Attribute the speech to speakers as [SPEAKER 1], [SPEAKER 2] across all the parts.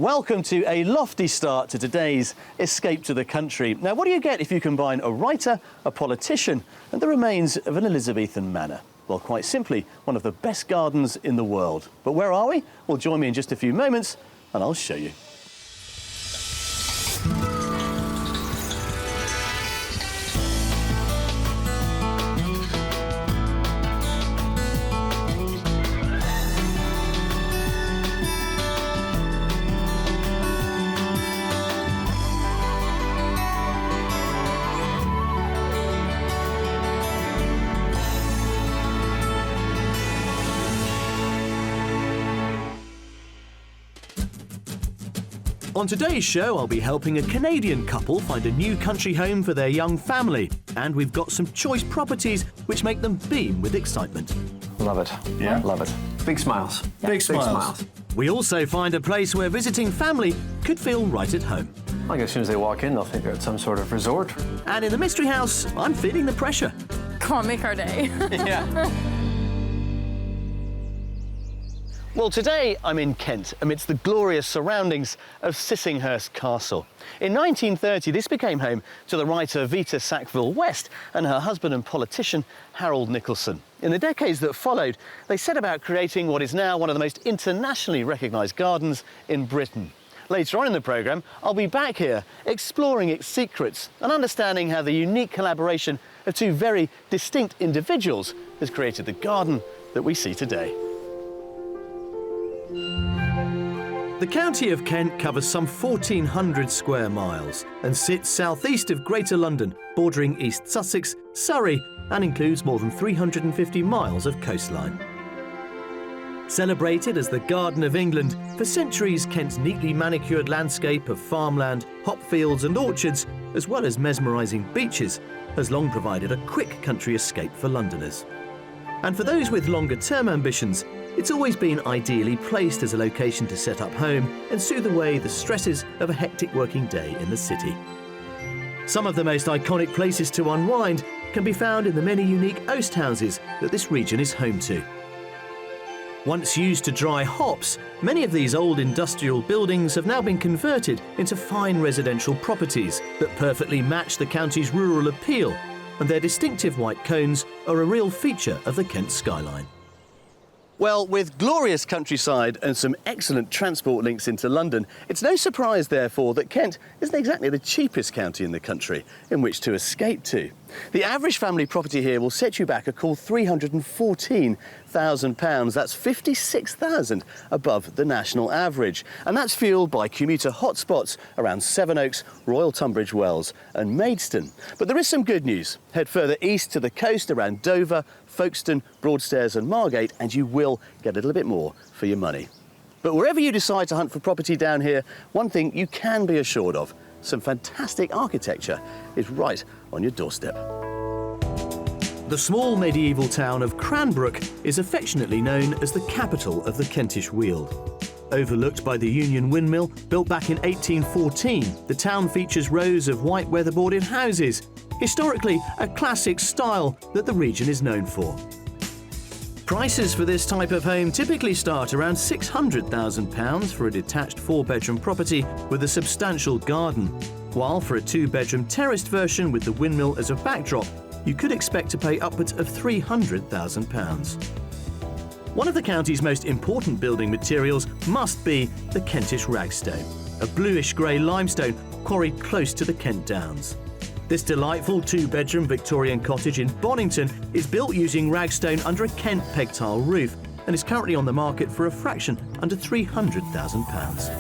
[SPEAKER 1] Welcome to a lofty start to today's Escape to the Country. Now, what do you get if you combine a writer, a politician and the remains of an Elizabethan manor? Well, quite simply, one of the best gardens in the world. But where are we? Well, join me in just a few moments and I'll show you. On today's show, I'll be helping a Canadian couple find a new country home for their young family. And we've got some choice properties which make them beam with excitement.
[SPEAKER 2] Love it. Yeah? Love it. Big smiles.
[SPEAKER 1] Yeah. Big smiles. We also find a place where visiting family could feel right at home.
[SPEAKER 2] I guess as soon as they walk in, they'll think they're at some sort of resort.
[SPEAKER 1] And in the Mystery House, I'm feeling the pressure.
[SPEAKER 3] Come on, make our day.
[SPEAKER 1] Yeah. Well, today I'm in Kent, amidst the glorious surroundings of Sissinghurst Castle. In 1930, this became home to the writer Vita Sackville-West and her husband and politician, Harold Nicolson. In the decades that followed, they set about creating what is now one of the most internationally recognised gardens in Britain. Later on in the programme, I'll be back here exploring its secrets and understanding how the unique collaboration of two very distinct individuals has created the garden that we see today. The county of Kent covers some 1,400 square miles and sits southeast of Greater London, bordering East Sussex, Surrey, and includes more than 350 miles of coastline. Celebrated as the Garden of England, for centuries Kent's neatly manicured landscape of farmland, hop fields and orchards, as well as mesmerising beaches, has long provided a quick country escape for Londoners. And for those with longer-term ambitions, it's always been ideally placed as a location to set up home and soothe away the stresses of a hectic working day in the city. Some of the most iconic places to unwind can be found in the many unique oast houses that this region is home to. Once used to dry hops, many of these old industrial buildings have now been converted into fine residential properties that perfectly match the county's rural appeal, and their distinctive white cones are a real feature of the Kent skyline. Well, with glorious countryside and some excellent transport links into London, it's no surprise, therefore, that Kent isn't exactly the cheapest county in the country in which to escape to. The average family property here will set you back a cool £314,000. That's £56,000 above the national average. And that's fuelled by commuter hotspots around Sevenoaks, Royal Tunbridge Wells and Maidstone. But there is some good news. Head further east to the coast around Dover, Folkestone, Broadstairs and Margate, and you will get a little bit more for your money. But wherever you decide to hunt for property down here, one thing you can be assured of: some fantastic architecture is right on your doorstep. The small medieval town of Cranbrook is affectionately known as the capital of the Kentish Weald. Overlooked by the Union Windmill, built back in 1814, the town features rows of white weatherboarded houses, historically a classic style that the region is known for. Prices for this type of home typically start around £600,000 for a detached 4-bedroom property with a substantial garden, while for a 2-bedroom terraced version with the windmill as a backdrop, you could expect to pay upwards of £300,000. One of the county's most important building materials must be the Kentish ragstone, a bluish-grey limestone quarried close to the Kent Downs. This delightful 2-bedroom Victorian cottage in Bonington is built using ragstone under a Kent peg tile roof and is currently on the market for a fraction under £300,000.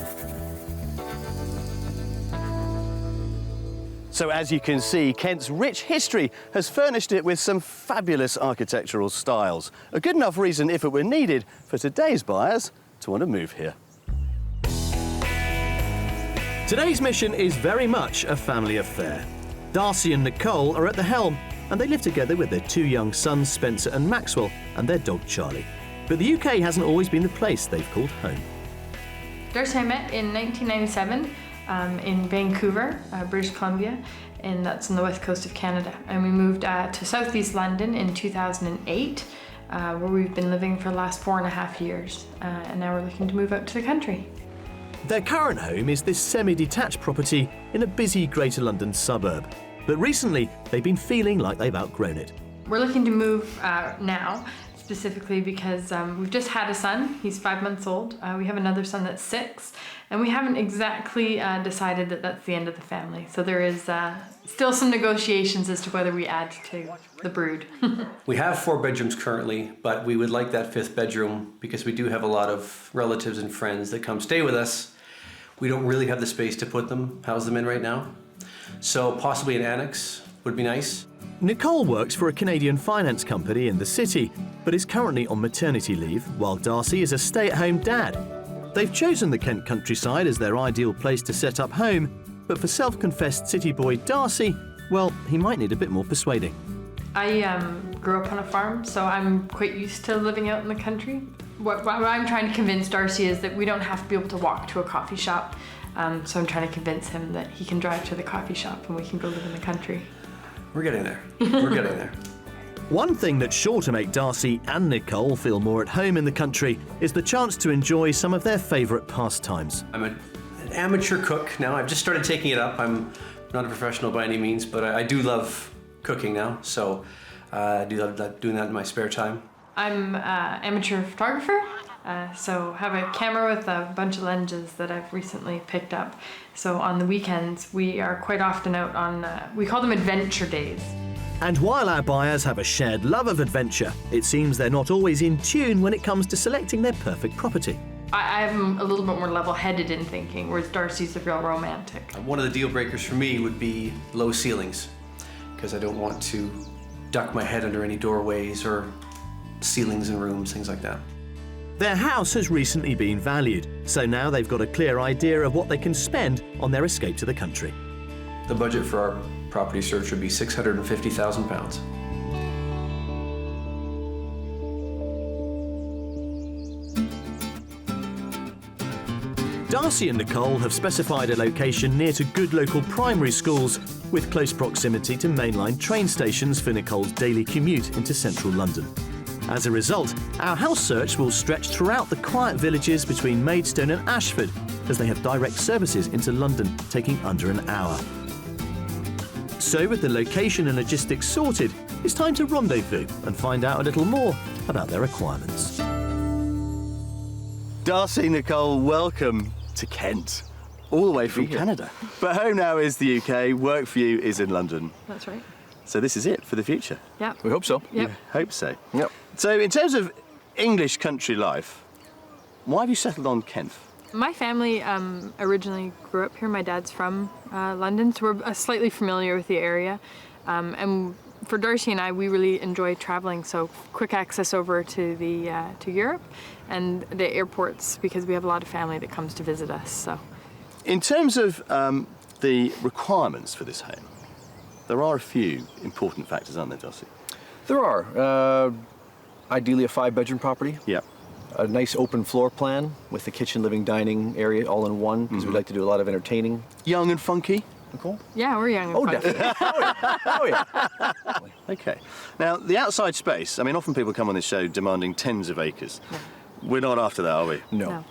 [SPEAKER 1] So as you can see, Kent's rich history has furnished it with some fabulous architectural styles. A good enough reason, if it were needed, for today's buyers to want to move here. Today's mission is very much a family affair. Darcy and Nicole are at the helm, and they live together with their 2 young sons, Spencer and Maxwell, and their dog Charlie. But the UK hasn't always been the place they've called home.
[SPEAKER 3] Darcy and I met in 1997 in Vancouver, British Columbia, and that's on the west coast of Canada. And we moved to southeast London in 2008, where we've been living for the last 4.5 years. And now we're looking to move out to the country.
[SPEAKER 1] Their current home is this semi-detached property in a busy Greater London suburb. But recently, they've been feeling like they've outgrown it.
[SPEAKER 3] We're looking to move now, specifically because we've just had a son. He's 5 months old. We have another son that's 6, and we haven't exactly decided that that's the end of the family. So there is still some negotiations as to whether we add to the brood.
[SPEAKER 4] We have 4 bedrooms currently, but we would like that 5th bedroom because we do have a lot of relatives and friends that come stay with us. We don't really have the space to house them in right now. So possibly an annex would be nice.
[SPEAKER 1] Nicole works for a Canadian finance company in the city, but is currently on maternity leave, while Darcy is a stay-at-home dad. They've chosen the Kent countryside as their ideal place to set up home, but for self-confessed city boy Darcy, well, he might need a bit more persuading.
[SPEAKER 3] I grew up on a farm, so I'm quite used to living out in the country. What I'm trying to convince Darcy is that we don't have to be able to walk to a coffee shop. So I'm trying to convince him that he can drive to the coffee shop and we can go live in the country.
[SPEAKER 4] We're getting there. We're getting there.
[SPEAKER 1] One thing that's sure to make Darcy and Nicole feel more at home in the country is the chance to enjoy some of their favourite pastimes.
[SPEAKER 4] I'm an amateur cook now. I've just started taking it up. I'm not a professional by any means, but I do love cooking now. So I do love doing that in my spare time.
[SPEAKER 3] I'm an amateur photographer. So have a camera with a bunch of lenses that I've recently picked up. So on the weekends, we are quite often out on, we call them adventure days.
[SPEAKER 1] And while our buyers have a shared love of adventure, it seems they're not always in tune when it comes to selecting their perfect property.
[SPEAKER 3] I'm a little bit more level-headed in thinking, whereas Darcy's a real romantic.
[SPEAKER 4] One of the deal breakers for me would be low ceilings, because I don't want to duck my head under any doorways or ceilings in rooms, things like that.
[SPEAKER 1] Their house has recently been valued, so now they've got a clear idea of what they can spend on their escape to the country.
[SPEAKER 4] The budget for our property search would be £650,000.
[SPEAKER 1] Darcy and Nicole have specified a location near to good local primary schools with close proximity to mainline train stations for Nicole's daily commute into central London. As a result, our house search will stretch throughout the quiet villages between Maidstone and Ashford, as they have direct services into London, taking under an hour. So with the location and logistics sorted, it's time to rendezvous and find out a little more about their requirements. Darcy, Nicole, welcome to Kent, all the way from Canada. But home now is the UK, work for you is in London.
[SPEAKER 3] That's right.
[SPEAKER 1] So this is it for the future?
[SPEAKER 3] Yeah.
[SPEAKER 2] We hope so.
[SPEAKER 3] Yep.
[SPEAKER 1] Hope so.
[SPEAKER 2] Yep.
[SPEAKER 1] So in terms of English country life, why have you settled on Kent?
[SPEAKER 3] My family originally grew up here. My dad's from London, so we're slightly familiar with the area. And for Darcy and I, we really enjoy traveling, so quick access over to to Europe and the airports, because we have a lot of family that comes to visit us. So,
[SPEAKER 1] in terms of the requirements for this home, there are a few important factors, aren't there, Darcy?
[SPEAKER 2] There are. Ideally a 5-bedroom property.
[SPEAKER 1] Yeah.
[SPEAKER 2] A nice open floor plan with the kitchen, living, dining area all in one, because we like to do a lot of entertaining.
[SPEAKER 1] Young and funky?
[SPEAKER 2] Nicole?
[SPEAKER 3] yeah, we're young and
[SPEAKER 2] Oh,
[SPEAKER 3] fun.
[SPEAKER 2] definitely. Oh, yeah.
[SPEAKER 1] Okay. Now, the outside space, I mean, often people come on this show demanding tens of acres.
[SPEAKER 3] Yeah.
[SPEAKER 1] We're not after that, are we?
[SPEAKER 2] No.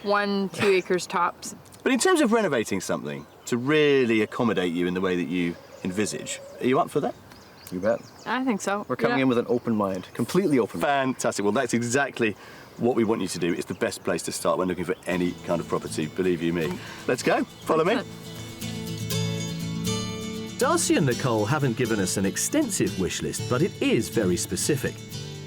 [SPEAKER 3] 1-2 acres tops.
[SPEAKER 1] But in terms of renovating something to really accommodate you in the way that you envisage, are you up for that?
[SPEAKER 2] You bet.
[SPEAKER 3] I think so.
[SPEAKER 2] We're coming in with an open mind, completely open mind.
[SPEAKER 1] Fantastic. Well, that's exactly what we want you to do. It's the best place to start when looking for any kind of property, believe you me. Let's go. Follow me. Darcy and Nicole haven't given us an extensive wish list, but it is very specific.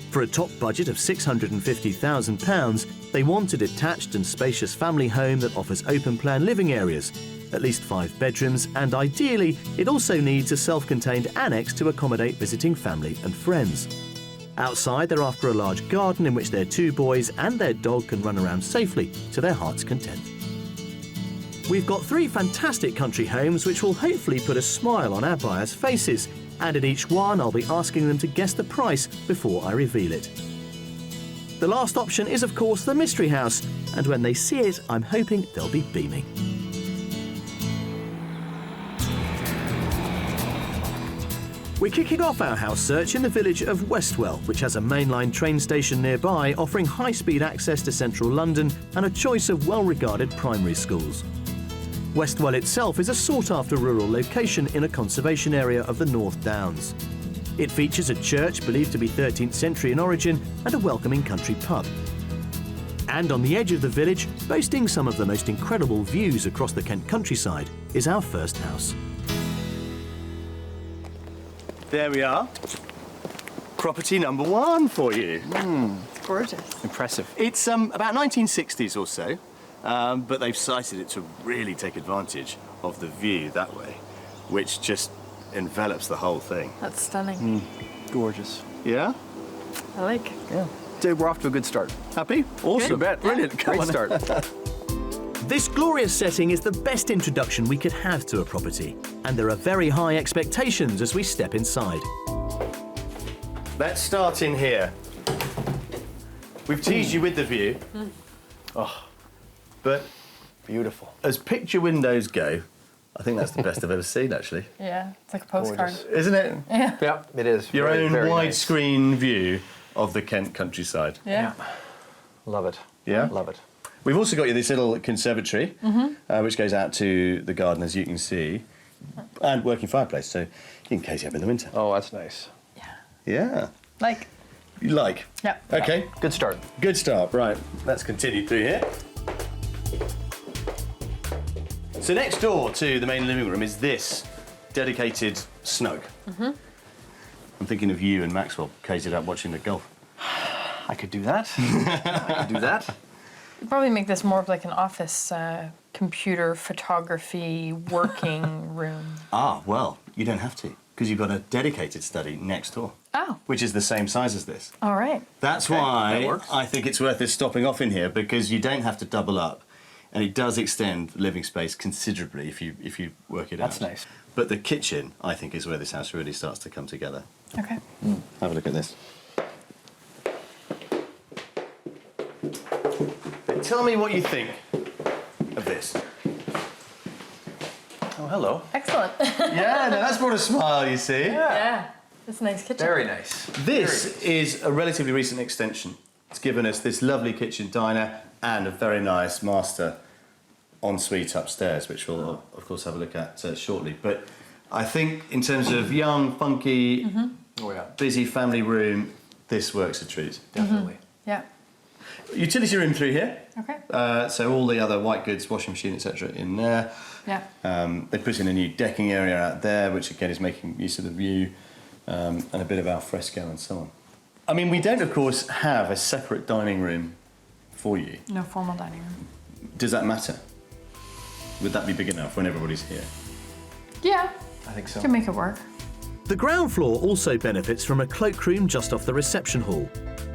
[SPEAKER 1] For a top budget of £650,000, they want a detached and spacious family home that offers open-plan living areas, at least 5 bedrooms, and ideally, it also needs a self-contained annex to accommodate visiting family and friends. Outside, they're after a large garden in which their 2 boys and their dog can run around safely to their heart's content. We've got 3 fantastic country homes which will hopefully put a smile on our buyers' faces, and at each one I'll be asking them to guess the price before I reveal it. The last option is of course the mystery house, and when they see it I'm hoping they'll be beaming. We're kicking off our house search in the village of Westwell, which has a mainline train station nearby offering high-speed access to central London and a choice of well-regarded primary schools. Westwell itself is a sought-after rural location in a conservation area of the North Downs. It features a church believed to be 13th century in origin and a welcoming country pub. And on the edge of the village, boasting some of the most incredible views across the Kent countryside, is our first house. There we are. Property number 1 for you.
[SPEAKER 3] It's gorgeous.
[SPEAKER 2] Impressive.
[SPEAKER 1] It's about 1960s or so, but they've sited it to really take advantage of the view that way, which just envelops the whole thing.
[SPEAKER 3] That's stunning.
[SPEAKER 2] Gorgeous.
[SPEAKER 1] Yeah?
[SPEAKER 3] I like.
[SPEAKER 2] Yeah. Dave, we're off to a good start.
[SPEAKER 1] Happy? Awesome.
[SPEAKER 2] You bet.
[SPEAKER 1] Brilliant. Come
[SPEAKER 2] Great
[SPEAKER 1] on.
[SPEAKER 2] start.
[SPEAKER 1] This glorious setting is the best introduction we could have to a property, and there are very high expectations as we step inside. Let's start in here. We've teased you with the view. Oh, but
[SPEAKER 2] Beautiful.
[SPEAKER 1] as picture windows go, I think that's the best I've ever seen, actually.
[SPEAKER 3] Yeah, it's like a postcard.
[SPEAKER 2] Gorgeous.
[SPEAKER 1] Isn't it?
[SPEAKER 2] Yeah, it is.
[SPEAKER 1] Your
[SPEAKER 2] Very,
[SPEAKER 1] own
[SPEAKER 2] very nice.
[SPEAKER 1] widescreen view of the Kent countryside.
[SPEAKER 3] Yeah.
[SPEAKER 2] Love it.
[SPEAKER 1] Yeah?
[SPEAKER 2] Love it.
[SPEAKER 1] We've also got you this little conservatory, which goes out to the garden, as you can see, and working fireplace, so in case you have in the winter.
[SPEAKER 2] Oh, that's nice.
[SPEAKER 3] Yeah.
[SPEAKER 1] Yeah.
[SPEAKER 3] Like.
[SPEAKER 1] You like?
[SPEAKER 3] Yeah.
[SPEAKER 1] Okay.
[SPEAKER 2] Good start.
[SPEAKER 1] Good start. Right. Let's continue through here. So next door to the main living room is this dedicated snug. I'm thinking of you and Maxwell catered up watching the golf.
[SPEAKER 2] I could do that. I could do that.
[SPEAKER 3] You'd probably make this more of like an office computer photography working room.
[SPEAKER 1] Ah, well, you don't have to, because you've got a dedicated study next door,
[SPEAKER 3] Oh,
[SPEAKER 1] which is the same size as this.
[SPEAKER 3] all right.
[SPEAKER 1] That's
[SPEAKER 2] Okay,
[SPEAKER 1] why
[SPEAKER 2] that works.
[SPEAKER 1] I think it's worth us stopping off in here, because you don't have to double up, and it does extend the living space considerably if you work it out.
[SPEAKER 2] That's nice.
[SPEAKER 1] But the kitchen, I think, is where this house really starts to come together.
[SPEAKER 3] Okay.
[SPEAKER 1] Have a look at this. Tell me what you think of this.
[SPEAKER 2] Oh, hello.
[SPEAKER 3] Excellent.
[SPEAKER 1] Yeah, no, that's brought a smile, you see.
[SPEAKER 3] Yeah. It's a nice kitchen.
[SPEAKER 2] Very nice.
[SPEAKER 1] This is a relatively recent extension. It's given us this lovely kitchen diner and a very nice master ensuite upstairs, which we'll, of course, have a look at shortly. But I think in terms of young, funky,
[SPEAKER 2] Oh, yeah.
[SPEAKER 1] busy family room, this works a treat.
[SPEAKER 2] Definitely.
[SPEAKER 3] Yeah.
[SPEAKER 1] Utility room through here.
[SPEAKER 3] Okay.
[SPEAKER 1] So all the other white goods, washing machine, etc. in there.
[SPEAKER 3] Yeah.
[SPEAKER 1] They put in a new decking area out there, which again is making use of the view, and a bit of al fresco and so on. I mean, we don't, of course, have a separate dining room for you.
[SPEAKER 3] No formal dining room.
[SPEAKER 1] Does that matter? Would that be big enough when everybody's here?
[SPEAKER 3] Yeah.
[SPEAKER 2] I think so.
[SPEAKER 3] Can make it work.
[SPEAKER 1] The ground floor also benefits from a cloakroom just off the reception hall.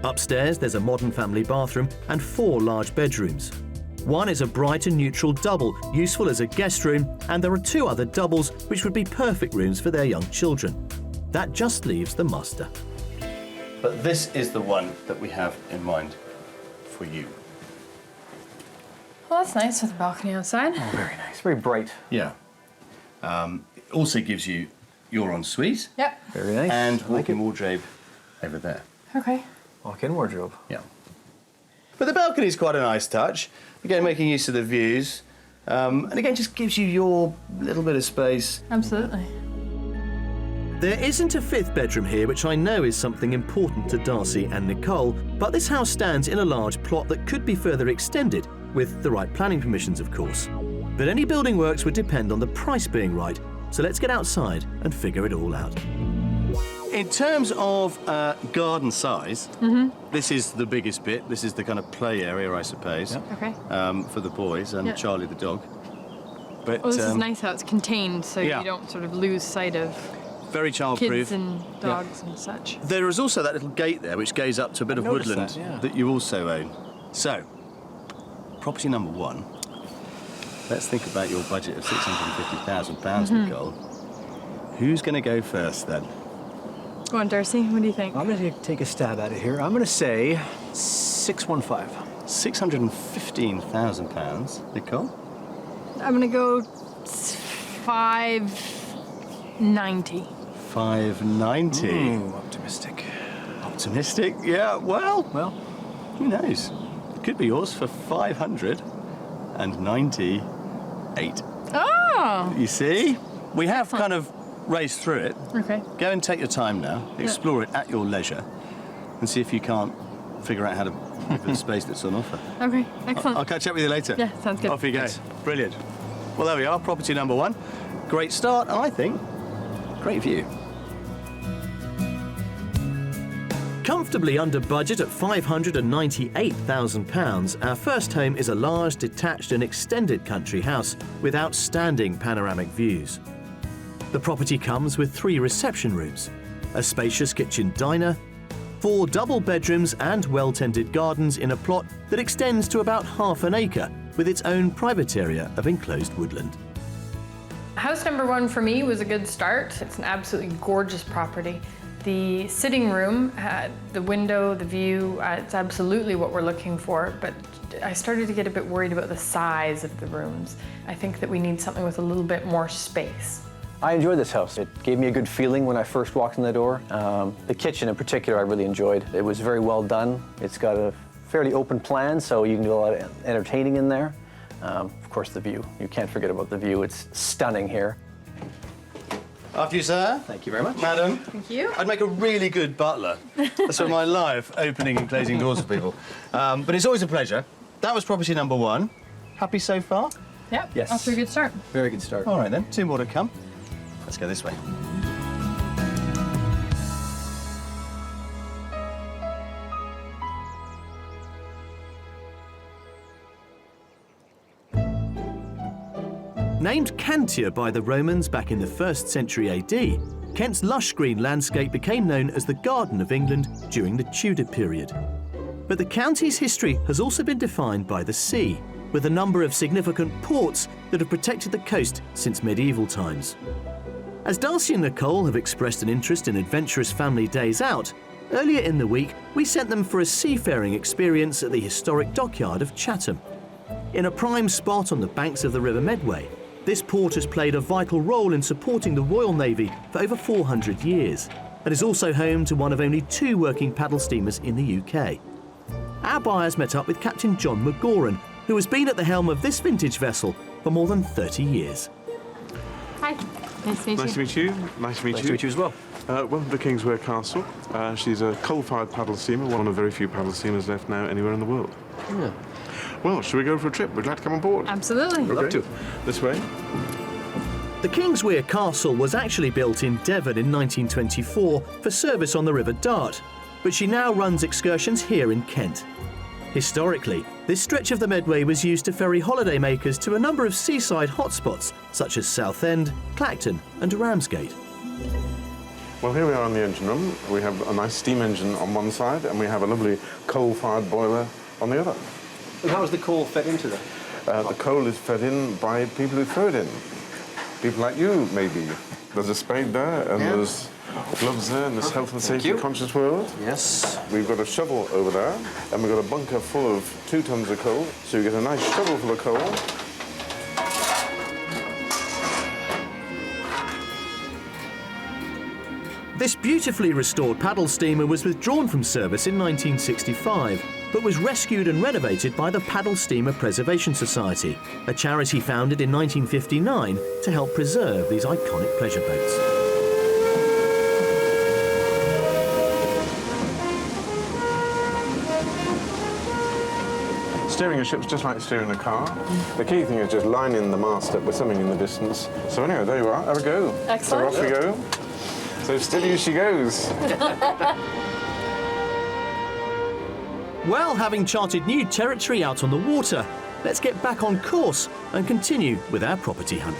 [SPEAKER 1] Upstairs, there's a modern family bathroom and 4 large bedrooms. One is a bright and neutral double, useful as a guest room, and there are 2 other doubles which would be perfect rooms for their young children. That just leaves the master. But this is the one that we have in mind for you.
[SPEAKER 3] Well, that's nice with a balcony outside.
[SPEAKER 2] Oh, very nice. Very bright.
[SPEAKER 1] Yeah. It also gives you your ensuite
[SPEAKER 3] Yep.
[SPEAKER 2] Very nice.
[SPEAKER 1] and
[SPEAKER 2] I like
[SPEAKER 1] walk-in
[SPEAKER 2] it.
[SPEAKER 1] wardrobe over there.
[SPEAKER 3] Okay.
[SPEAKER 2] Walk-in wardrobe.
[SPEAKER 1] Yeah. But the balcony is quite a nice touch. Again, making use of the views. And again, just gives you your little bit of space.
[SPEAKER 3] Absolutely.
[SPEAKER 1] There isn't a 5th bedroom here, which I know is something important to Darcy and Nicole, but this house stands in a large plot that could be further extended, with the right planning permissions, of course. But any building works would depend on the price being right, so let's get outside and figure it all out. In terms of garden size, this is the biggest bit. This is the kind of play area, I suppose,
[SPEAKER 3] Okay.
[SPEAKER 1] for the boys and
[SPEAKER 3] Yeah.
[SPEAKER 1] Charlie the dog. But
[SPEAKER 3] Well, this is nice how it's contained, so
[SPEAKER 1] yeah.
[SPEAKER 3] you don't sort of lose sight of
[SPEAKER 1] very childproof.
[SPEAKER 3] kids and dogs and such.
[SPEAKER 1] There is also that little gate there which goes up to a bit of
[SPEAKER 2] noticed
[SPEAKER 1] woodland
[SPEAKER 2] that, yeah.
[SPEAKER 1] that you also own. So, property number 1. Let's think about your budget of £650,000, Nicole. Who's going to go first then?
[SPEAKER 3] Go on, Darcy. What do you think?
[SPEAKER 2] I'm going to take a stab at it here. I'm going to say 615.
[SPEAKER 1] £615,000, Nicole?
[SPEAKER 3] I'm gonna go 590.
[SPEAKER 1] 590.
[SPEAKER 2] Optimistic.
[SPEAKER 1] Optimistic? Yeah, well,
[SPEAKER 2] Well,
[SPEAKER 1] who knows? It could be yours for 598.
[SPEAKER 3] Oh!
[SPEAKER 1] You see? We have kind of raced through it.
[SPEAKER 3] Okay.
[SPEAKER 1] Go and take your time now, explore it at your leisure, and see if you can't figure out how to put the space that's on offer.
[SPEAKER 3] Okay, excellent.
[SPEAKER 1] I'll catch up with you later.
[SPEAKER 3] Yeah, sounds good.
[SPEAKER 1] Off you go.
[SPEAKER 2] Thanks.
[SPEAKER 1] Brilliant. Well, there we are, property number 1. Great start, and I think great view. Comfortably under budget at £598,000, our first home is a large, detached and extended country house with outstanding panoramic views. The property comes with 3 reception rooms, a spacious kitchen diner, 4 double bedrooms and well-tended gardens in a plot that extends to about half an acre with its own private area of enclosed woodland.
[SPEAKER 3] House number 1 for me was a good start. It's an absolutely gorgeous property. The sitting room, the window, the view, it's absolutely what we're looking for, but I started to get a bit worried about the size of the rooms. I think that we need something with a little bit more space.
[SPEAKER 2] I enjoyed this house. It gave me a good feeling when I first walked in the door. The kitchen in particular I really enjoyed. It was very well done. It's got a fairly open plan, so you can do a lot of entertaining in there. Of course, the view. You can't forget about the view. It's stunning here.
[SPEAKER 1] After you, sir.
[SPEAKER 2] Thank you very much.
[SPEAKER 1] Madam.
[SPEAKER 3] Thank you.
[SPEAKER 1] I'd make a really good butler. That's what my life, opening and closing doors for people. But it's always a pleasure. That was property number 1. Happy so far?
[SPEAKER 3] Yeah,
[SPEAKER 2] Yes.
[SPEAKER 3] off to a good start.
[SPEAKER 2] Very good start.
[SPEAKER 1] All right then, 2 more to come. Let's go this way. Named Cantia by the Romans back in the 1st century AD, Kent's lush green landscape became known as the Garden of England during the Tudor period. But the county's history has also been defined by the sea, with a number of significant ports that have protected the coast since medieval times. As Darcy and Nicole have expressed an interest in adventurous family days out, earlier in the week we sent them for a seafaring experience at the historic dockyard of Chatham. In a prime spot on the banks of the River Medway, this port has played a vital role in supporting the Royal Navy for over 400 years and is also home to one of only 2 working paddle steamers in the UK. Our buyers met up with Captain John McGoran, who has been at the helm of this vintage vessel for more than 30 years.
[SPEAKER 3] Hi. Nice to meet you.
[SPEAKER 5] Nice to meet you. Nice to meet
[SPEAKER 2] Nice
[SPEAKER 5] you.
[SPEAKER 2] to meet you as well.
[SPEAKER 5] Welcome to Kingswear Castle. She's a coal-fired paddle steamer, one of very few paddle steamers left now anywhere in the world.
[SPEAKER 2] Yeah.
[SPEAKER 5] Well, should we go for a trip? Would you like to come on board?
[SPEAKER 3] Absolutely.
[SPEAKER 2] Love to.
[SPEAKER 5] This way.
[SPEAKER 1] The Kingswear Castle was actually built in Devon in 1924 for service on the River Dart, but she now runs excursions here in Kent. Historically, this stretch of the Medway was used to ferry holidaymakers to a number of seaside hotspots such as Southend, Clacton and Ramsgate.
[SPEAKER 5] Well, here we are in the engine room. We have a nice steam engine on one side, and we have a lovely coal-fired boiler on the other.
[SPEAKER 2] And how is the coal fed into that?
[SPEAKER 5] The coal is fed in by people who throw it in. People like you, maybe. There's a spade there, and there's gloves there in this health and safety conscious world.
[SPEAKER 2] Yes.
[SPEAKER 5] We've got a shovel over there, and we've got a bunker full of 2 tons of coal. So you get a nice shovel full of coal.
[SPEAKER 1] This beautifully restored paddle steamer was withdrawn from service in 1965, but was rescued and renovated by the Paddle Steamer Preservation Society, a charity founded in 1959 to help preserve these iconic pleasure boats.
[SPEAKER 5] Steering a ship's just like steering a car. The key thing is just lining the mast up with something in the distance. So anyway, there you are. Have a go.
[SPEAKER 3] Excellent.
[SPEAKER 5] So off we go. So steady as she goes.
[SPEAKER 1] Well, having charted new territory out on the water, let's get back on course and continue with our property hunt.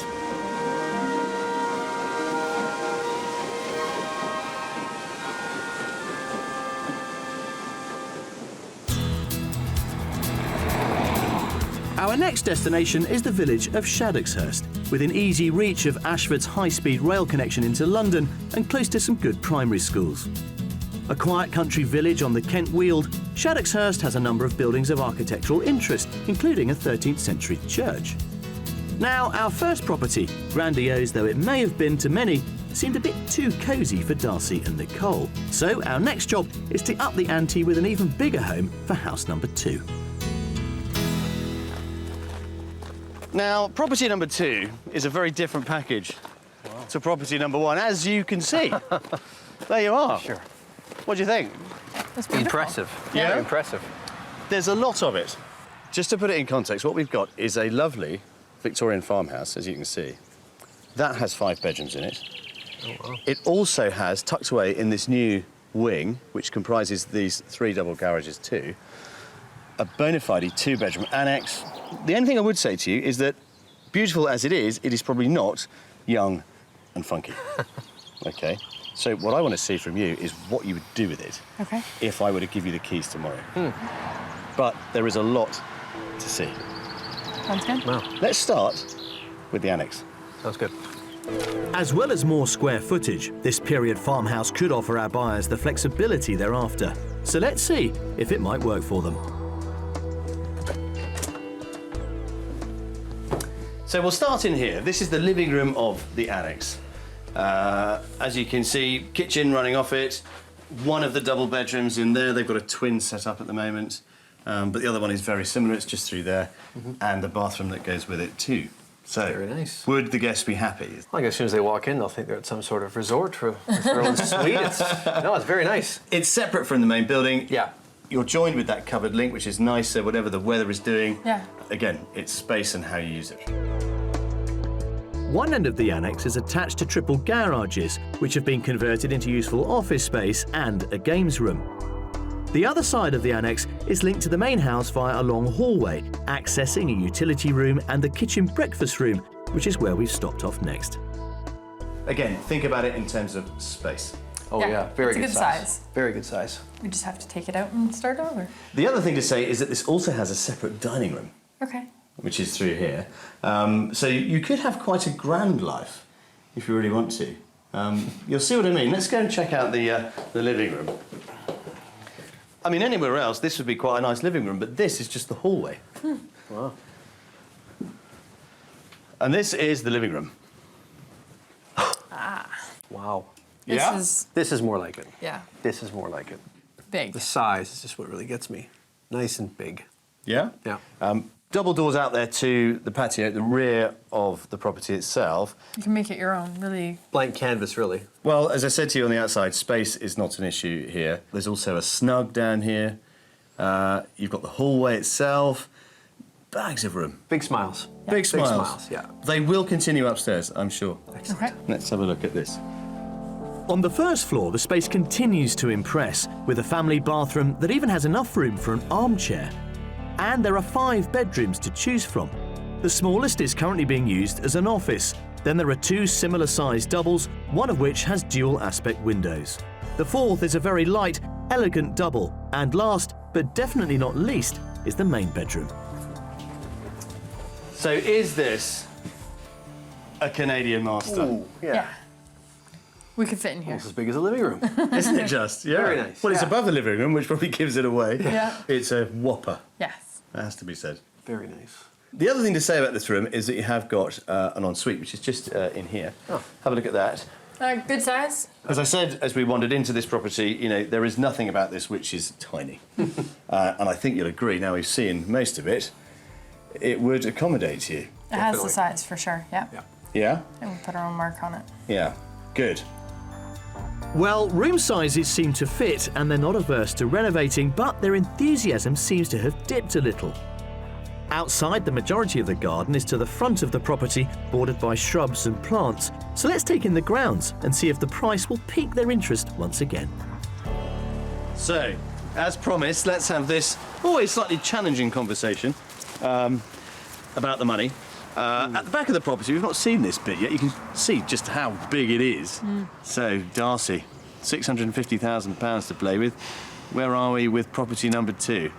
[SPEAKER 1] Our next destination is the village of Sissinghurst, within easy reach of Ashford's high-speed rail connection into London and close to some good primary schools. A quiet country village on the Kent Weald, Sissinghurst has a number of buildings of architectural interest, including a 13th century church. Now, our first property, grandiose though it may have been to many, seemed a bit too cosy for Darcy and Nicole. So our next job is to up the ante with an even bigger home for house number 2. Now, property number 2 is a very different package to property number 1, as you can see. There you are.
[SPEAKER 2] Sure.
[SPEAKER 1] What do you think?
[SPEAKER 3] That's beautiful.
[SPEAKER 2] Impressive.
[SPEAKER 1] Yeah?
[SPEAKER 2] Very impressive.
[SPEAKER 1] There's a lot of it. Just to put it in context, what we've got is a lovely Victorian farmhouse, as you can see. That has 5 bedrooms in it.
[SPEAKER 2] Oh, wow.
[SPEAKER 1] It also has, tucked away in this new wing, which comprises these 3 double garages too, a bona fide 2-bedroom annex. The only thing I would say to you is that, beautiful as it is probably not young and funky. Okay? So what I want to see from you is what you would do with it if I were to give you the keys tomorrow. But there is a lot to see.
[SPEAKER 3] Sounds good.
[SPEAKER 2] Wow.
[SPEAKER 1] Let's start with the annex.
[SPEAKER 2] Sounds good.
[SPEAKER 1] As well as more square footage, this period farmhouse could offer our buyers the flexibility they're after. So let's see if it might work for them. So we'll start in here. This is the living room of the annex. As you can see, kitchen running off it. One of the double bedrooms in there. They've got a twin set up at the moment. But the other one is very similar. It's just through there. And the bathroom that goes with it too. So,
[SPEAKER 2] very nice.
[SPEAKER 1] Would the guests be happy?
[SPEAKER 2] Like as soon as they walk in, they'll think they're at some sort of resort for their own suite. It's very nice.
[SPEAKER 1] It's separate from the main building.
[SPEAKER 2] Yeah.
[SPEAKER 1] You're joined with that covered link, which is nice, so whatever the weather is doing.
[SPEAKER 3] Yeah.
[SPEAKER 1] Again, it's space and how you use it. One end of the annex is attached to triple garages, which have been converted into useful office space and a games room. The other side of the annex is linked to the main house via a long hallway, accessing a utility room and the kitchen breakfast room, which is where we've stopped off next. Again, think about it in terms of space.
[SPEAKER 2] Oh
[SPEAKER 3] Yeah,
[SPEAKER 2] yeah, very
[SPEAKER 3] it's a
[SPEAKER 2] good
[SPEAKER 3] good
[SPEAKER 2] size.
[SPEAKER 3] size.
[SPEAKER 2] Very good size.
[SPEAKER 3] We just have to take it out and start over.
[SPEAKER 1] The other thing to say is that this also has a separate dining room,
[SPEAKER 3] Okay.
[SPEAKER 1] which is through here. So you could have quite a grand life if you really want to. You'll see what I mean. Let's go and check out the living room. I mean, anywhere else, this would be quite a nice living room, but this is just the hallway.
[SPEAKER 2] Wow.
[SPEAKER 1] And this is the living room.
[SPEAKER 2] Wow.
[SPEAKER 3] This
[SPEAKER 2] is more like it.
[SPEAKER 3] Yeah,
[SPEAKER 2] This is more like it.
[SPEAKER 3] big.
[SPEAKER 2] The size is just what really gets me. Nice and big.
[SPEAKER 1] Yeah?
[SPEAKER 2] Yeah.
[SPEAKER 1] Double doors out there to the patio at the rear of the property itself.
[SPEAKER 3] You can make it your own, really.
[SPEAKER 2] Blank canvas, really.
[SPEAKER 1] Well, as I said to you on the outside, space is not an issue here. There's also a snug down here. You've got the hallway itself. Bags of room.
[SPEAKER 2] Big smiles.
[SPEAKER 1] Big smiles.
[SPEAKER 2] Big smiles, yeah.
[SPEAKER 1] They will continue upstairs, I'm sure.
[SPEAKER 3] Okay.
[SPEAKER 1] Let's have a look at this. On the first floor, the space continues to impress, with a family bathroom that even has enough room for an armchair. And there are 5 bedrooms to choose from. The smallest is currently being used as an office. Then there are 2 similar-sized doubles, one of which has dual-aspect windows. The 4th is a very light, elegant double. And last, but definitely not least, is the main bedroom. So is this a Canadian master?
[SPEAKER 2] Ooh,
[SPEAKER 3] Yeah. We could fit in here.
[SPEAKER 2] Almost as big as a living room.
[SPEAKER 1] Isn't it just? Yeah.
[SPEAKER 2] Very nice.
[SPEAKER 1] Well, it's
[SPEAKER 2] Yeah.
[SPEAKER 1] above the living room, which probably gives it away.
[SPEAKER 3] Yeah.
[SPEAKER 1] It's a whopper.
[SPEAKER 3] Yes.
[SPEAKER 1] That has to be said.
[SPEAKER 2] Very nice.
[SPEAKER 1] The other thing to say about this room is that you have got an ensuite, which is just in here.
[SPEAKER 2] Oh.
[SPEAKER 1] Have a look at that.
[SPEAKER 3] Good size.
[SPEAKER 1] As I said, as we wandered into this property, you know, there is nothing about this which is tiny. And I think you'll agree, now we've seen most of it, it would accommodate you.
[SPEAKER 3] It has the
[SPEAKER 2] Definitely.
[SPEAKER 3] size for sure. Yeah.
[SPEAKER 2] Yeah.
[SPEAKER 1] Yeah?
[SPEAKER 3] And we put our own mark on it.
[SPEAKER 1] Yeah. Good. Well, room sizes seem to fit and they're not averse to renovating, but their enthusiasm seems to have dipped a little. Outside, the majority of the garden is to the front of the property, bordered by shrubs and plants. So let's take in the grounds and see if the price will pique their interest once again. So, as promised, let's have this always slightly challenging conversation about the money. At the back of the property, we've not seen this bit yet. You can see just how big it is. So, Darcy, £650,000 to play with. Where are we with property number 2?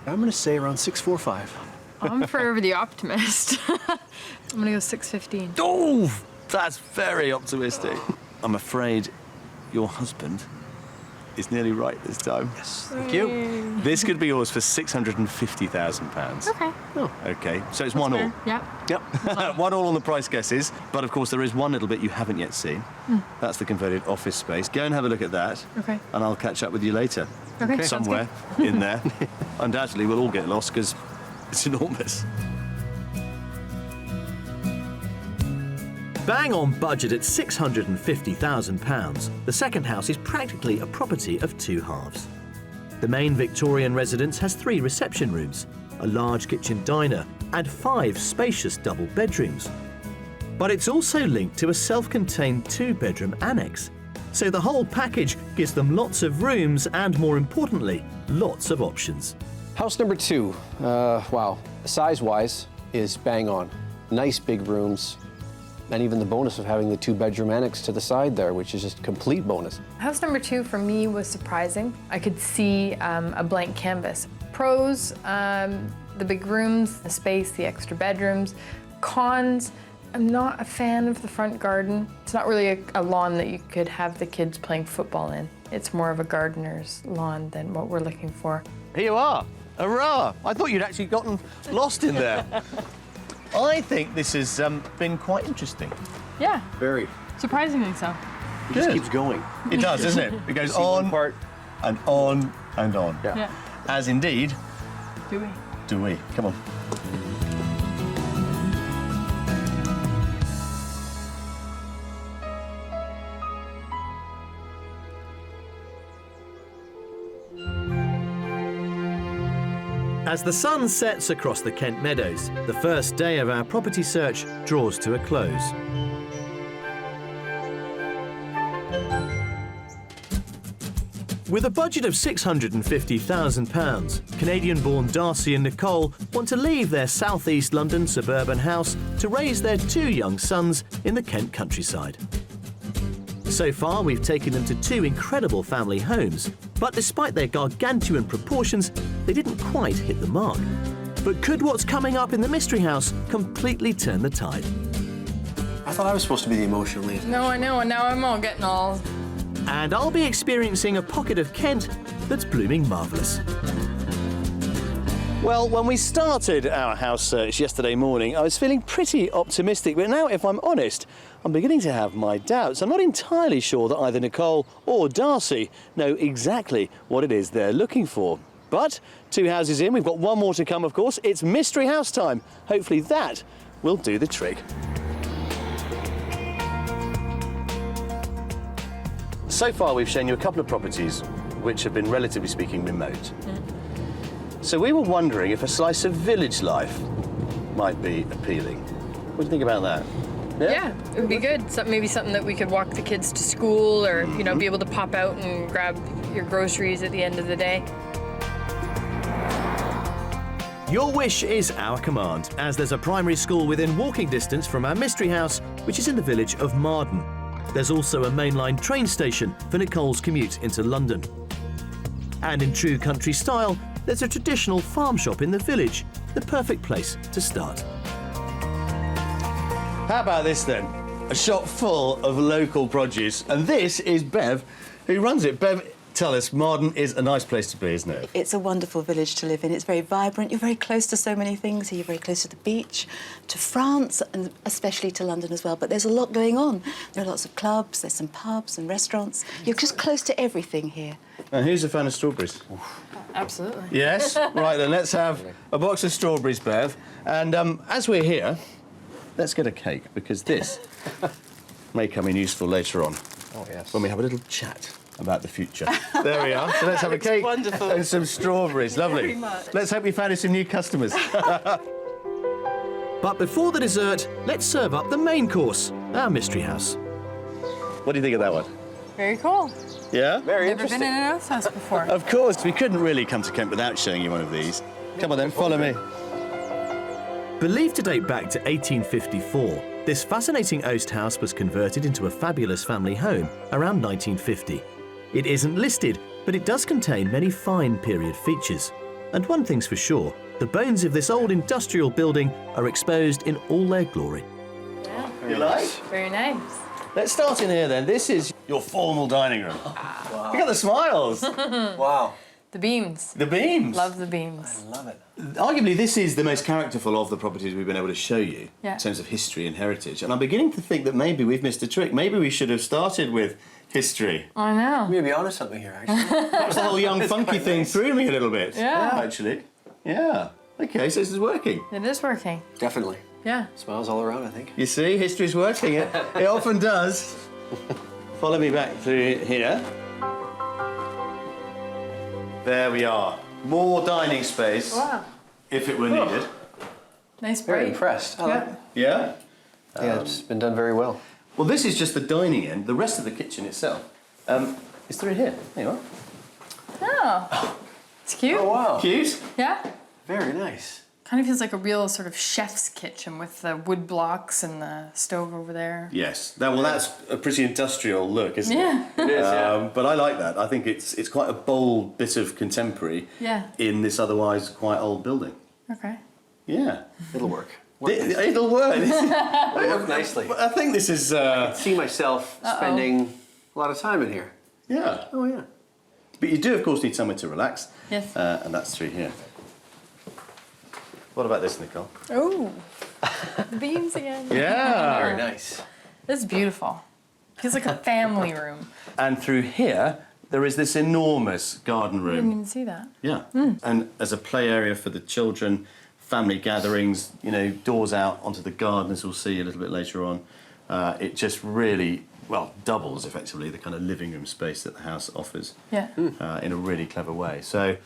[SPEAKER 2] I'm going to say around 645.
[SPEAKER 3] I'm forever the optimist. I'm gonna go 615.
[SPEAKER 1] Oh, that's very optimistic. I'm afraid your husband is nearly right this time.
[SPEAKER 2] Yes, thank you.
[SPEAKER 1] This could be yours for £650,000.
[SPEAKER 3] Okay.
[SPEAKER 1] Oh, okay. So it's one all.
[SPEAKER 3] Yep.
[SPEAKER 1] Yep. One all on the price guesses. But of course, there is one little bit you haven't yet seen. That's the converted office space. Go and have a look at that.
[SPEAKER 3] Okay.
[SPEAKER 1] And I'll catch up with you later.
[SPEAKER 3] Okay.
[SPEAKER 1] Somewhere in there. Undoubtedly, we'll all get lost because it's enormous. Bang on budget at £650,000, the second house is practically a property of two halves. The main Victorian residence has 3 reception rooms, a large kitchen diner, and 5 spacious double bedrooms. But it's also linked to a self-contained 2-bedroom annex. So the whole package gives them lots of rooms and, more importantly, lots of options.
[SPEAKER 2] House number 2, wow, size-wise is bang on. Nice big rooms, and even the bonus of having the 2-bedroom annex to the side there, which is just a complete bonus.
[SPEAKER 3] House number 2 for me was surprising. I could see a blank canvas. Pros, the big rooms, the space, the extra bedrooms. Cons, I'm not a fan of the front garden. It's not really a lawn that you could have the kids playing football in. It's more of a gardener's lawn than what we're looking for.
[SPEAKER 1] Here you are. Hurrah! I thought you'd actually gotten lost in there. I think this has been quite interesting.
[SPEAKER 3] Yeah,
[SPEAKER 2] Very.
[SPEAKER 3] surprisingly so.
[SPEAKER 2] It just keeps going.
[SPEAKER 1] It does, doesn't it? It goes on
[SPEAKER 2] Part.
[SPEAKER 1] and on and on.
[SPEAKER 3] Yeah.
[SPEAKER 1] As indeed
[SPEAKER 3] Do we?
[SPEAKER 1] do we. Come on. As the sun sets across the Kent Meadows, the first day of our property search draws to a close. With a budget of £650,000, Canadian-born Darcy and Nicole want to leave their southeast London suburban house to raise their 2 young sons in the Kent countryside. So far, we've taken them to 2 incredible family homes, but despite their gargantuan proportions, they didn't quite hit the mark. But could what's coming up in the mystery house completely turn the tide?
[SPEAKER 2] I thought I was supposed to be the emotional lead.
[SPEAKER 3] No, I know, and now I'm all getting all...
[SPEAKER 1] And I'll be experiencing a pocket of Kent that's blooming marvellous. Well, when we started our house search yesterday morning, I was feeling pretty optimistic, but now, if I'm honest, I'm beginning to have my doubts. I'm not entirely sure that either Nicole or Darcy know exactly what it is they're looking for. But 2 houses in, we've got 1 more to come, of course. It's mystery house time. Hopefully that will do the trick. So far, we've shown you a couple of properties which have been, relatively speaking, remote. So we were wondering if a slice of village life might be appealing. What do you think about that?
[SPEAKER 3] Yeah, it would be good. Maybe something that we could walk the kids to school or, you know, be able to pop out and grab your groceries at the end of the day.
[SPEAKER 1] Your wish is our command, as there's a primary school within walking distance from our mystery house, which is in the village of Marden. There's also a mainline train station for Nicole's commute into London. And in true country style, there's a traditional farm shop in the village, the perfect place to start. How about this then? A shop full of local produce, and this is Bev, who runs it. Bev, tell us, Marden is a nice place to be, isn't it?
[SPEAKER 6] It's a wonderful village to live in. It's very vibrant. You're very close to so many things here. You're very close to the beach, to France, and especially to London as well. But there's a lot going on. There are lots of clubs, there's some pubs and restaurants. You're just close to everything here.
[SPEAKER 1] And who's a fan of strawberries?
[SPEAKER 3] Absolutely.
[SPEAKER 1] Yes? Right then, let's have a box of strawberries, Bev. And as we're here, let's get a cake, because this may come in useful later on.
[SPEAKER 2] Oh, yes.
[SPEAKER 1] When we have a little chat about the future. There we are. So let's have a cake
[SPEAKER 6] wonderful.
[SPEAKER 1] and some strawberries. Lovely.
[SPEAKER 6] Very much.
[SPEAKER 1] Let's hope we found some new customers. But before the dessert, let's serve up the main course, our mystery house. What do you think of that one?
[SPEAKER 3] Very cool.
[SPEAKER 1] Yeah?
[SPEAKER 2] Very
[SPEAKER 3] Never been
[SPEAKER 2] interesting.
[SPEAKER 3] in an house before.
[SPEAKER 1] Of course, we couldn't really come to Kent without showing you one of these. Come on then, follow me. Believed to date back to 1854, this fascinating oast house was converted into a fabulous family home around 1950. It isn't listed, but it does contain many fine period features. And one thing's for sure, the bones of this old industrial building are exposed in all their glory.
[SPEAKER 3] Yeah.
[SPEAKER 1] You like?
[SPEAKER 3] Very nice.
[SPEAKER 1] Let's start in here then. This is your formal dining room. Wow. Look at the smiles.
[SPEAKER 2] Wow.
[SPEAKER 3] The beams.
[SPEAKER 1] The beams.
[SPEAKER 3] Love the beams.
[SPEAKER 2] I love it.
[SPEAKER 1] Arguably, this is the most characterful of the properties we've been able to show you in terms of history and heritage. And I'm beginning to think that maybe we've missed a trick. Maybe we should have started with history.
[SPEAKER 3] I know.
[SPEAKER 2] Maybe onto something here, actually.
[SPEAKER 1] Perhaps the whole young funky thing threw me a little bit.
[SPEAKER 3] Yeah.
[SPEAKER 1] Actually. Yeah. Okay, so this is working.
[SPEAKER 3] It is working.
[SPEAKER 2] Definitely.
[SPEAKER 3] Yeah.
[SPEAKER 2] Smiles all around, I think.
[SPEAKER 1] You see, history's working. It often does. Follow me back through here. There we are. More dining space.
[SPEAKER 3] Wow.
[SPEAKER 1] If it were needed.
[SPEAKER 3] Nice
[SPEAKER 2] Very
[SPEAKER 3] break.
[SPEAKER 2] impressed. I like it.
[SPEAKER 1] Yeah?
[SPEAKER 2] Yeah, it's been done very well.
[SPEAKER 1] Well, this is just the dining end. The rest of the kitchen itself is through here. There you are.
[SPEAKER 3] Oh. It's cute.
[SPEAKER 2] Oh, wow.
[SPEAKER 1] Cute.
[SPEAKER 3] Yeah.
[SPEAKER 2] Very nice.
[SPEAKER 3] Kind of feels like a real sort of chef's kitchen with the wood blocks and the stove over there.
[SPEAKER 1] Yes. That's a pretty industrial look, isn't it?
[SPEAKER 3] Yeah.
[SPEAKER 2] It is, yeah.
[SPEAKER 1] But I like that. I think it's quite a bold bit of contemporary in this otherwise quite old building.
[SPEAKER 3] Okay.
[SPEAKER 1] Yeah.
[SPEAKER 2] It'll work.
[SPEAKER 1] It'll work.
[SPEAKER 2] It'll work nicely.
[SPEAKER 1] I think this is...
[SPEAKER 2] I see myself spending a lot of time in here.
[SPEAKER 1] Yeah.
[SPEAKER 2] Oh, yeah.
[SPEAKER 1] But you do, of course, need somewhere to relax.
[SPEAKER 3] Yes.
[SPEAKER 1] And that's through here. What about this, Nicole?
[SPEAKER 3] Oh. The beams again.
[SPEAKER 1] Yeah.
[SPEAKER 2] Very nice.
[SPEAKER 3] This is beautiful. Feels like a family room.
[SPEAKER 1] And through here, there is this enormous garden
[SPEAKER 3] I didn't
[SPEAKER 1] room.
[SPEAKER 3] even see that.
[SPEAKER 1] Yeah. And as a play area for the children, family gatherings, doors out onto the garden, as we'll see a little bit later on. It just really, doubles, effectively, the kind of living room space that the house offers.
[SPEAKER 3] Yeah.
[SPEAKER 1] In a really clever way. So,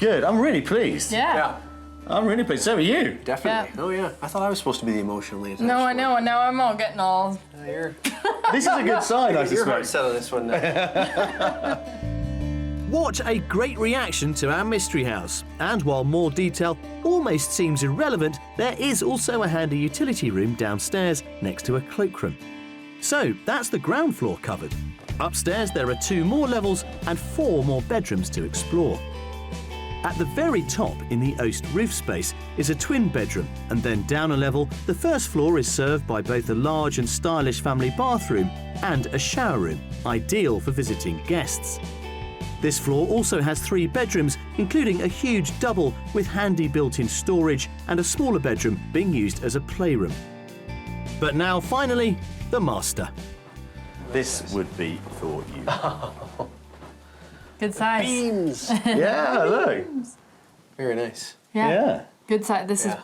[SPEAKER 1] good. I'm really pleased.
[SPEAKER 3] Yeah.
[SPEAKER 1] I'm really pleased. So are you.
[SPEAKER 2] Definitely.
[SPEAKER 3] Yeah.
[SPEAKER 2] Oh, yeah. I thought I was supposed to be the emotionally attached.
[SPEAKER 3] No, I know. And now I'm all getting all...
[SPEAKER 1] This is a good sign, I
[SPEAKER 2] Your
[SPEAKER 1] suspect.
[SPEAKER 2] heart's set on this one now.
[SPEAKER 1] What a great reaction to our mystery house. And while more detail almost seems irrelevant, there is also a handy utility room downstairs next to a cloakroom. So that's the ground floor covered. Upstairs there are 2 more levels and 4 more bedrooms to explore. At the very top in the Oast roof space is a twin bedroom, and then down a level, the first floor is served by both a large and stylish family bathroom and a shower room, ideal for visiting guests. This floor also has 3 bedrooms, including a huge double with handy built-in storage and a smaller bedroom being used as a playroom. But now, finally, the master. This would be for you.
[SPEAKER 3] Good size.
[SPEAKER 2] Beams.
[SPEAKER 1] Yeah, look.
[SPEAKER 2] Very nice.
[SPEAKER 1] Yeah.
[SPEAKER 3] Good size. This is
[SPEAKER 2] Yeah.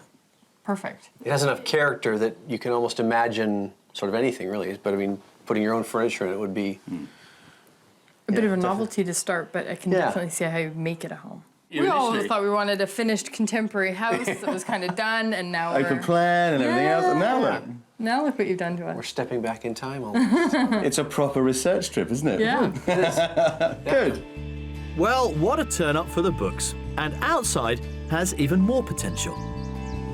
[SPEAKER 3] perfect.
[SPEAKER 2] It has enough character that you can almost imagine sort of anything, really. But, I mean, putting your own furniture in it would be...
[SPEAKER 3] A bit of a novelty to start, but I can definitely see how you make it a home. We all thought we wanted a finished contemporary house that was kind of done, and now
[SPEAKER 1] Open
[SPEAKER 3] we're...
[SPEAKER 1] plan and everything else. And now look.
[SPEAKER 3] Now look what you've done to
[SPEAKER 2] We're
[SPEAKER 3] us.
[SPEAKER 2] stepping back in time almost.
[SPEAKER 1] It's a proper research trip, isn't it?
[SPEAKER 3] Yeah.
[SPEAKER 1] Good. Well, what a turn up for the books. And outside has even more potential.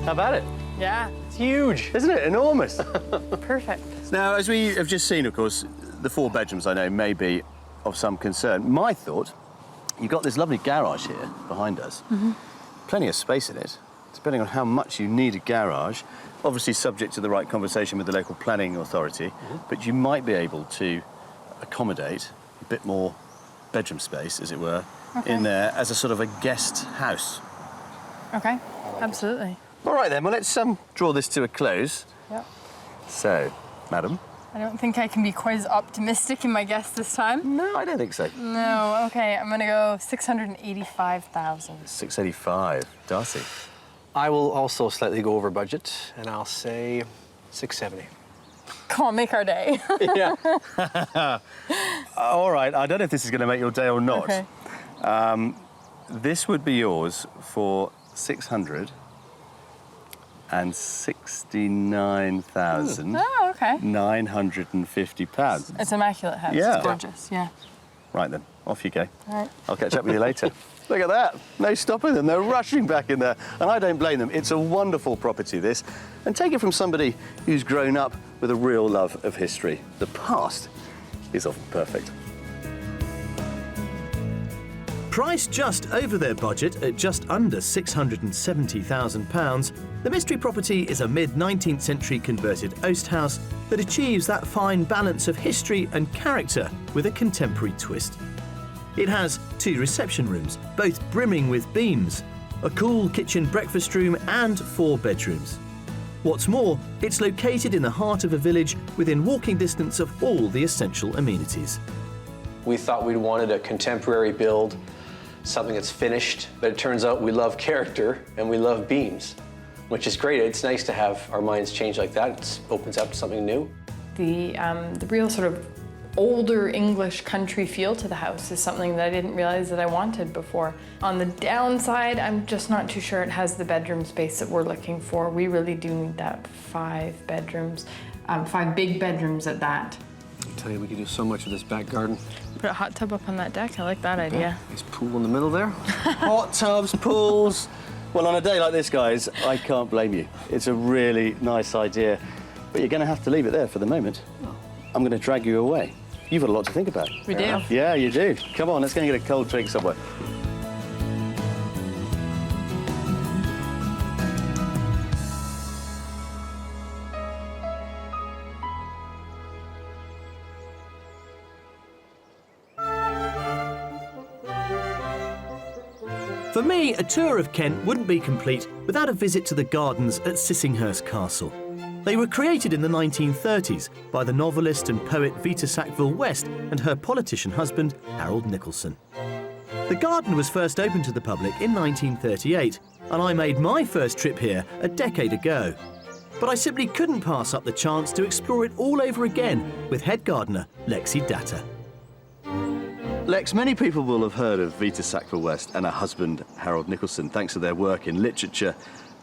[SPEAKER 1] How about it?
[SPEAKER 3] Yeah.
[SPEAKER 2] It's huge.
[SPEAKER 1] Isn't it? Enormous.
[SPEAKER 3] Perfect.
[SPEAKER 1] Now, as we have just seen, of course, the 4 bedrooms I know may be of some concern. My thought, you've got this lovely garage here behind us. Plenty of space in it, depending on how much you need a garage. Obviously subject to the right conversation with the local planning authority, but you might be able to accommodate a bit more bedroom space, as it were, in there as a sort of a guest house.
[SPEAKER 3] Okay. Absolutely.
[SPEAKER 1] All right then, well, let's draw this to a close.
[SPEAKER 3] Yep.
[SPEAKER 1] So, madam.
[SPEAKER 3] I don't think I can be quite as optimistic in my guess this time.
[SPEAKER 1] No, I don't think so.
[SPEAKER 3] No. Okay. I'm gonna go 685,000.
[SPEAKER 1] 685. Darcy.
[SPEAKER 2] I will also slightly go over budget, and I'll say 670.
[SPEAKER 3] Come on, make our day.
[SPEAKER 2] Yeah.
[SPEAKER 1] All right, I don't know if this is going to make your day or not.
[SPEAKER 3] Okay.
[SPEAKER 1] This would be yours for 669,950
[SPEAKER 3] Oh, okay.
[SPEAKER 1] £950.
[SPEAKER 3] It's immaculate house.
[SPEAKER 1] Yeah.
[SPEAKER 3] It's gorgeous. Yeah.
[SPEAKER 1] Right then, off you go.
[SPEAKER 3] All right.
[SPEAKER 1] I'll catch up with you later. Look at that. No stopping them. They're rushing back in there. And I don't blame them. It's a wonderful property, this. And take it from somebody who's grown up with a real love of history. The past is often perfect. Priced just over their budget at just under £670,000, The mystery property is a mid-19th century converted oast house that achieves that fine balance of history and character with a contemporary twist. It has 2 reception rooms, both brimming with beams, a cool kitchen breakfast room and 4 bedrooms. What's more, it's located in the heart of a village within walking distance of all the essential amenities.
[SPEAKER 2] We thought we wanted a contemporary build, something that's finished, but it turns out we love character and we love beams, which is great. It's nice to have our minds change like that. It opens up to something new.
[SPEAKER 3] The real sort of older English country feel to the house is something that I didn't realize that I wanted before. On the downside, I'm just not too sure it has the bedroom space that we're looking for. We really do need that 5 bedrooms, 5 big bedrooms at that.
[SPEAKER 2] I tell you, we could do so much with this back garden.
[SPEAKER 3] Put a hot tub up on that deck, I like that idea.
[SPEAKER 2] Nice pool in the middle there.
[SPEAKER 1] Hot tubs, pools. Well, on a day like this, guys, I can't blame you. It's a really nice idea, but you're going to have to leave it there for the moment. I'm going to drag you away. You've got a lot to think about.
[SPEAKER 3] We do.
[SPEAKER 1] Yeah, you do. Come on, let's go and get a cold drink somewhere. For me, a tour of Kent wouldn't be complete without a visit to the gardens at Sissinghurst Castle. They were created in the 1930s by the novelist and poet Vita Sackville-West and her politician husband, Harold Nicholson. The garden was first opened to the public in 1938, and I made my first trip here a decade ago. But I simply couldn't pass up the chance to explore it all over again with head gardener Lexi Datta. Lex, many people will have heard of Vita Sackville-West and her husband, Harold Nicholson, thanks to their work in literature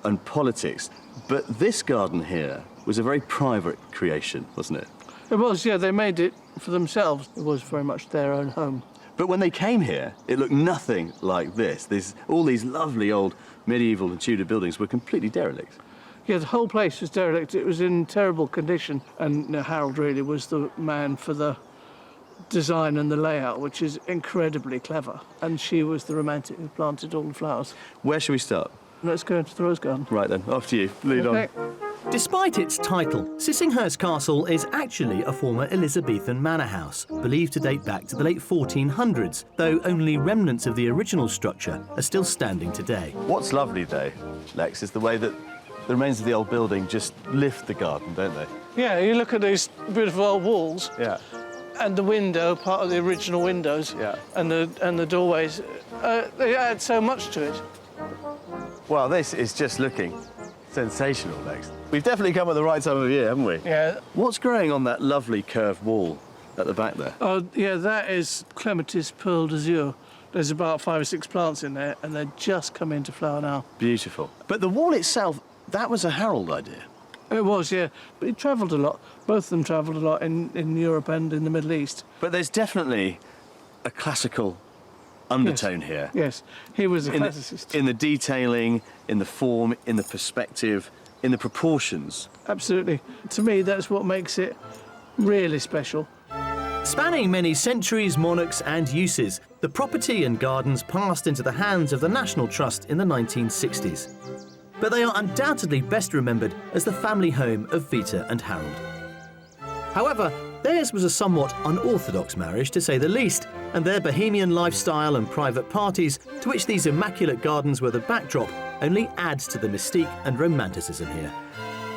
[SPEAKER 1] and politics. But this garden here was a very private creation, wasn't it?
[SPEAKER 7] It was, yeah. They made it for themselves. It was very much their own home.
[SPEAKER 1] But when they came here, it looked nothing like this. All these lovely old medieval and Tudor buildings were completely derelict.
[SPEAKER 7] Yeah, the whole place was derelict. It was in terrible condition. And Harold really was the man for the design and the layout, which is incredibly clever. And she was the romantic who planted all the flowers.
[SPEAKER 1] Where should we start?
[SPEAKER 7] Let's go into the rose garden.
[SPEAKER 1] Right then, off to you. Lead
[SPEAKER 7] Okay.
[SPEAKER 1] on. Despite its title, Sissinghurst Castle is actually a former Elizabethan manor house, believed to date back to the late 1400s, though only remnants of the original structure are still standing today. What's lovely, though, Lex, is the way that the remains of the old building just lift the garden, don't they?
[SPEAKER 7] Yeah, you look at these beautiful old walls.
[SPEAKER 1] Yeah.
[SPEAKER 7] And the window, part of the original windows.
[SPEAKER 1] Yeah.
[SPEAKER 7] And the doorways. They add so much to it.
[SPEAKER 1] Well, this is just looking sensational, Lex. We've definitely come at the right time of year, haven't we?
[SPEAKER 7] Yeah.
[SPEAKER 1] What's growing on that lovely curved wall at the back there?
[SPEAKER 7] Oh, yeah, that is Clematis Pearl d'Azur. There's about 5 or 6 plants in there, and they're just coming into flower now.
[SPEAKER 1] Beautiful. But the wall itself, that was a Harold idea.
[SPEAKER 7] It was, yeah. But it travelled a lot. Both of them travelled a lot in Europe and in the Middle East.
[SPEAKER 1] But there's definitely a classical undertone here.
[SPEAKER 7] Yes, he was a classicist.
[SPEAKER 1] In the detailing, in the form, in the perspective, in the proportions.
[SPEAKER 7] Absolutely. To me, that's what makes it really special.
[SPEAKER 1] Spanning many centuries, monarchs and uses, the property and gardens passed into the hands of the National Trust in the 1960s. But they are undoubtedly best remembered as the family home of Vita and Harold. However, theirs was a somewhat unorthodox marriage, to say the least, and their bohemian lifestyle and private parties, to which these immaculate gardens were the backdrop, only adds to the mystique and romanticism here.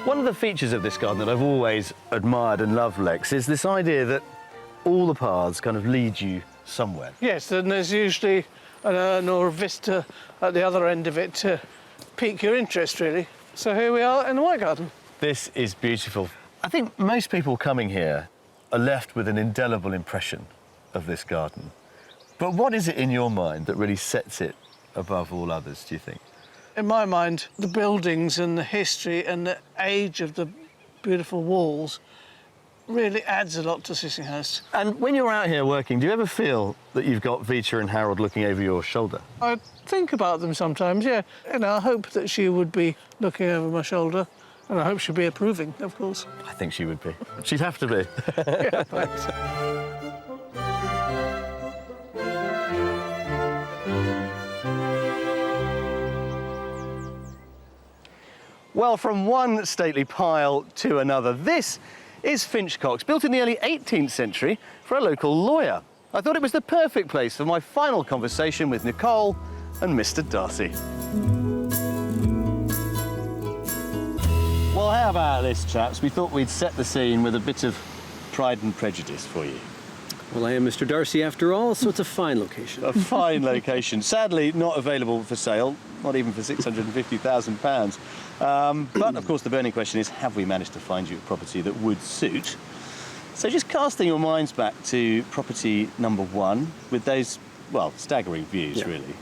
[SPEAKER 1] One of the features of this garden that I've always admired and loved, Lex, is this idea that all the paths kind of lead you somewhere.
[SPEAKER 7] Yes, and there's usually an urn or a vista at the other end of it to pique your interest, really. So here we are in the White Garden.
[SPEAKER 1] This is beautiful. I think most people coming here are left with an indelible impression of this garden. But what is it in your mind that really sets it above all others, do you think?
[SPEAKER 7] In my mind, the buildings and the history and the age of the beautiful walls really adds a lot to Sissinghurst.
[SPEAKER 1] And when you're out here working, do you ever feel that you've got Vita and Harold looking over your shoulder?
[SPEAKER 7] I think about them sometimes, yeah. And I hope that she would be looking over my shoulder, and I hope she'd be approving, of course.
[SPEAKER 1] I think she would be. She'd have to be.
[SPEAKER 7] Yeah, thanks.
[SPEAKER 1] Well, from one stately pile to another, this is Finchcox, built in the early 18th century for a local lawyer. I thought it was the perfect place for my final conversation with Nicole and Mr. Darcy. Well, how about this, chaps? We thought we'd set the scene with a bit of Pride and Prejudice for you.
[SPEAKER 4] Well, I am Mr. Darcy after all, so it's a fine location.
[SPEAKER 1] A fine location. Sadly, not available for sale, not even for £650,000. But, of course, the burning question is, have we managed to find you a property that would suit? So just casting your minds back to property number 1, with those, well, staggering views, really.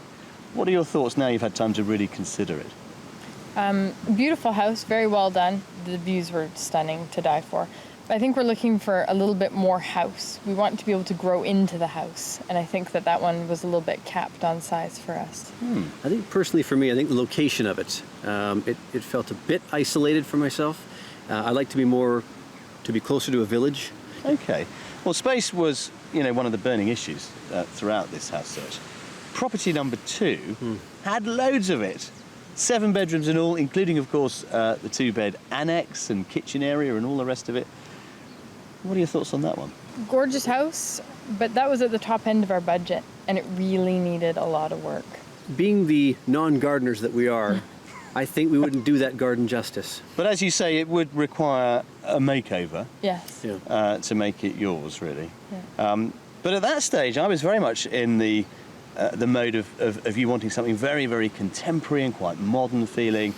[SPEAKER 1] What are your thoughts now you've had time to really consider it?
[SPEAKER 3] Beautiful house, very well done. The views were stunning to die for. But I think we're looking for a little bit more house. We want to be able to grow into the house, and I think that one was a little bit capped on size for us.
[SPEAKER 4] I think personally for me, I think the location of it, it felt a bit isolated for myself. I like to be closer to a village.
[SPEAKER 1] Okay. Well, space was, one of the burning issues throughout this house search. Property number 2 had loads of it. 7 bedrooms in all, including, of course, the 2-bed annex and kitchen area and all the rest of it. What are your thoughts on that one?
[SPEAKER 3] Gorgeous house, but that was at the top end of our budget, and it really needed a lot of work.
[SPEAKER 4] Being the non-gardeners that we are, I think we wouldn't do that garden justice.
[SPEAKER 1] But as you say, it would require a makeover.
[SPEAKER 3] Yes.
[SPEAKER 1] To make it yours, really.
[SPEAKER 3] Yeah.
[SPEAKER 1] But at that stage, I was very much in the mode of you wanting something very, very contemporary and quite modern feeling.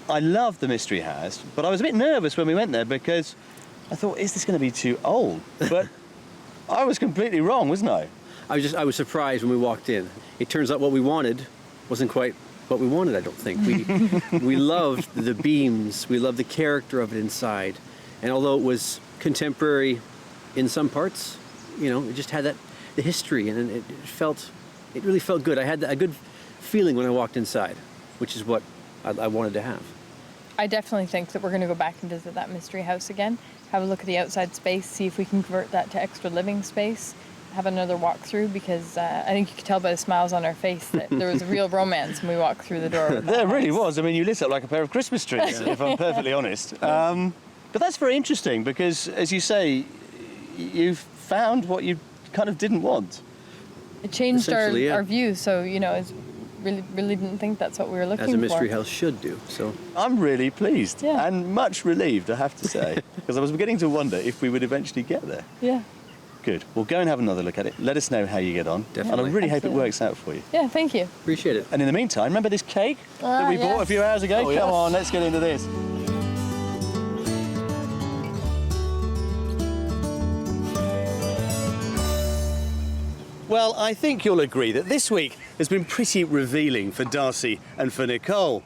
[SPEAKER 1] I loved the Mystery House, but I was a bit nervous when we went there because I thought, is this going to be too old? But I was completely wrong, wasn't I?
[SPEAKER 4] I was surprised when we walked in. It turns out what we wanted wasn't quite what we wanted, I don't think. We loved the beams, we loved the character of it inside. And although it was contemporary in some parts, it just had the history, and it really felt good. I had a good feeling when I walked inside, which is what I wanted to have.
[SPEAKER 3] I definitely think that we're going to go back and visit that Mystery House again, have a look at the outside space, see if we can convert that to extra living space, have another walk through, because I think you could tell by the smiles on our face that there was a real romance when we walked through the door.
[SPEAKER 1] There really was. I mean, you lit up like a pair of Christmas trees, if I'm perfectly honest. But that's very interesting because, as you say, you've found what you kind of didn't want.
[SPEAKER 3] It changed our view, so, it's really didn't think that's what we were looking for.
[SPEAKER 4] As a Mystery House should do, so.
[SPEAKER 1] I'm really pleased and much relieved, I have to say, because I was beginning to wonder if we would eventually get there.
[SPEAKER 3] Yeah.
[SPEAKER 1] Good. Well, go and have another look at it. Let us know how you get on.
[SPEAKER 4] Definitely.
[SPEAKER 1] And I really hope it works out for you.
[SPEAKER 3] Yeah, thank you.
[SPEAKER 4] Appreciate it.
[SPEAKER 1] And in the meantime, remember this cake that we bought a few hours ago?
[SPEAKER 4] Oh, yes.
[SPEAKER 1] Come on, let's get into this. Well, I think you'll agree that this week has been pretty revealing for Darcy and for Nicole.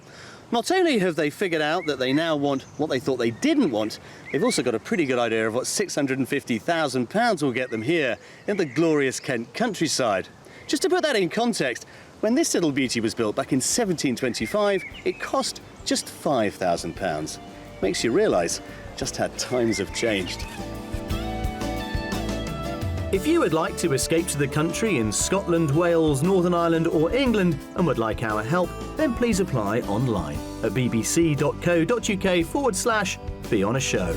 [SPEAKER 1] Not only have they figured out that they now want what they thought they didn't want, they've also got a pretty good idea of what £650,000 will get them here in the glorious Kent countryside. Just to put that in context, when this little beauty was built back in 1725, it cost just £5,000. Makes you realise just how times have changed. If you would like to escape to the country in Scotland, Wales, Northern Ireland or England and would like our help, then please apply online at bbc.co.uk/be on a show.